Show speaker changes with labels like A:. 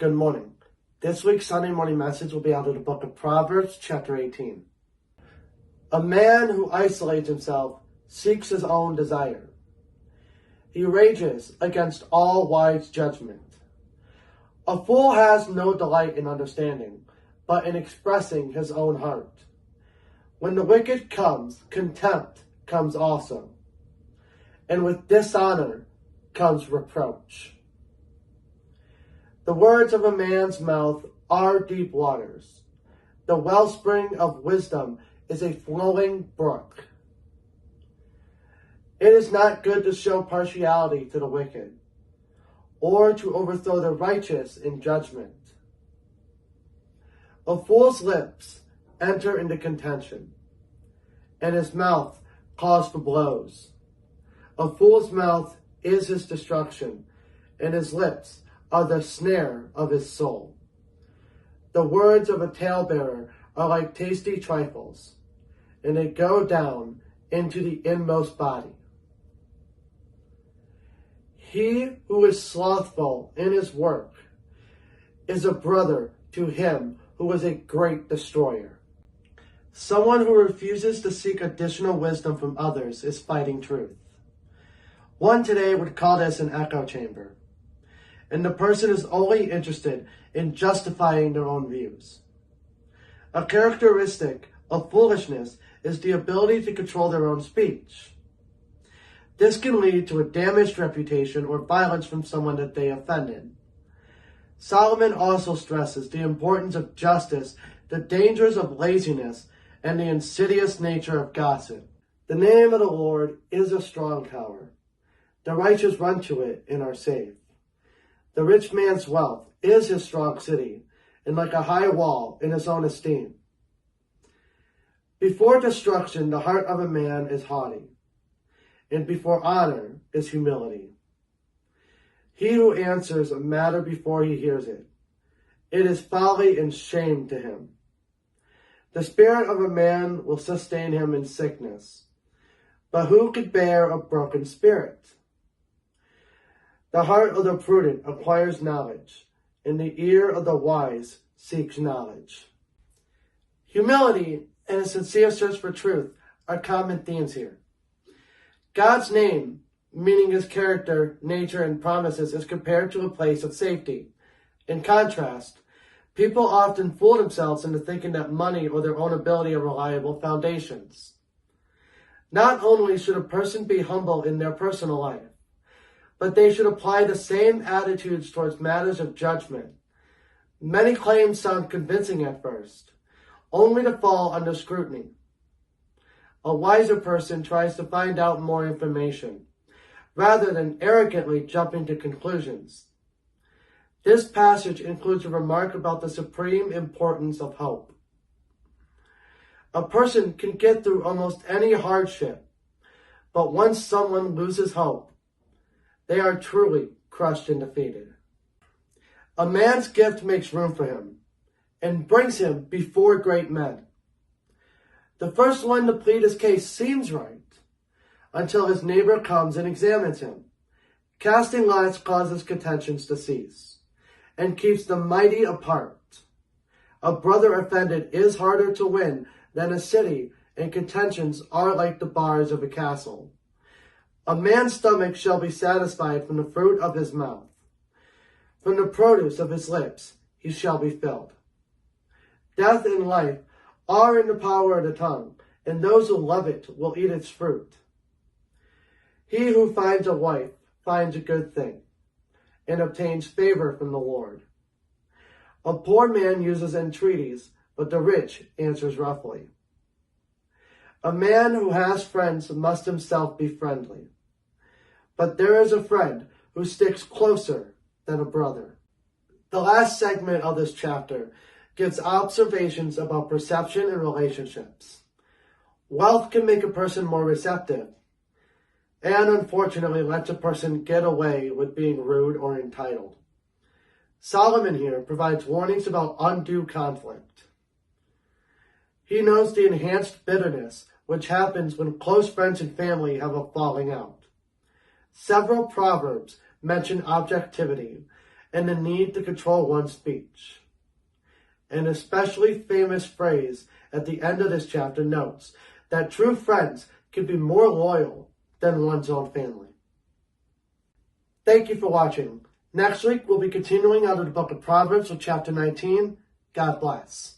A: Good morning. This week's Sunday morning message will be out of the book of Proverbs, chapter 18. A man who isolates himself seeks his own desire. He rages against all wise judgment. A fool has no delight in understanding, but in expressing his own heart. When the wicked comes, contempt comes also, and with dishonor comes reproach. The words of a man's mouth are deep waters. The wellspring of wisdom is a flowing brook. It is not good to show partiality to the wicked, or to overthrow the righteous in judgment. A fool's lips enter into contention, and his mouth calls for blows. A fool's mouth is his destruction, and his lips are the snare of his soul. The words of a talebearer are like tasty trifles, and they go down into the inmost body. He who is slothful in his work is a brother to him who is a great destroyer. Someone who refuses to seek additional wisdom from others is fighting truth. One today would call this an echo chamber, and the person is only interested in justifying their own views. A characteristic of foolishness is the ability to control their own speech. This can lead to a damaged reputation or violence from someone that they offended. Solomon also stresses the importance of justice, the dangers of laziness, and the insidious nature of gossip. The name of the Lord is a strong tower. The righteous run to it and are safe. The rich man's wealth is his strong city, and like a high wall in his own esteem. Before destruction, the heart of a man is haughty, and before honor is humility. He who answers a matter before he hears it, it is folly and shame to him. The spirit of a man will sustain him in sickness, but who could bear a broken spirit? The heart of the prudent acquires knowledge, and the ear of the wise seeks knowledge. Humility and a sincere search for truth are common themes here. God's name, meaning his character, nature, and promises, is compared to a place of safety. In contrast, people often fool themselves into thinking that money or their own ability are reliable foundations. Not only should a person be humble in their personal life, but they should apply the same attitudes towards matters of judgment. Many claims sound convincing at first, only to fall under scrutiny. A wiser person tries to find out more information, rather than arrogantly jumping to conclusions. This passage includes a remark about the supreme importance of hope. A person can get through almost any hardship, but once someone loses hope, they are truly crushed and defeated. A man's gift makes room for him and brings him before great men. The first one to plead his case seems right until his neighbor comes and examines him. Casting lots causes contentions to cease and keeps the mighty apart. A brother offended is harder to win than a city, and contentions are like the bars of a castle. A man's stomach shall be satisfied from the fruit of his mouth. From the produce of his lips he shall be filled. Death and life are in the power of the tongue, and those who love it will eat its fruit. He who finds a wife finds a good thing, and obtains favor from the Lord. A poor man uses entreaties, but the rich answers roughly. A man who has friends must himself be friendly, but there is a friend who sticks closer than a brother. The last segment of this chapter gives observations about perception and relationships. Wealth can make a person more receptive, and unfortunately lets a person get away with being rude or entitled. Solomon here provides warnings about undue conflict. He knows the enhanced bitterness which happens when close friends and family have a falling out. Several proverbs mention objectivity and the need to control one's speech. An especially famous phrase at the end of this chapter notes that true friends can be more loyal than one's own family. Thank you for watching. Next week, we'll be continuing out of the book of Proverbs with chapter 19. God bless.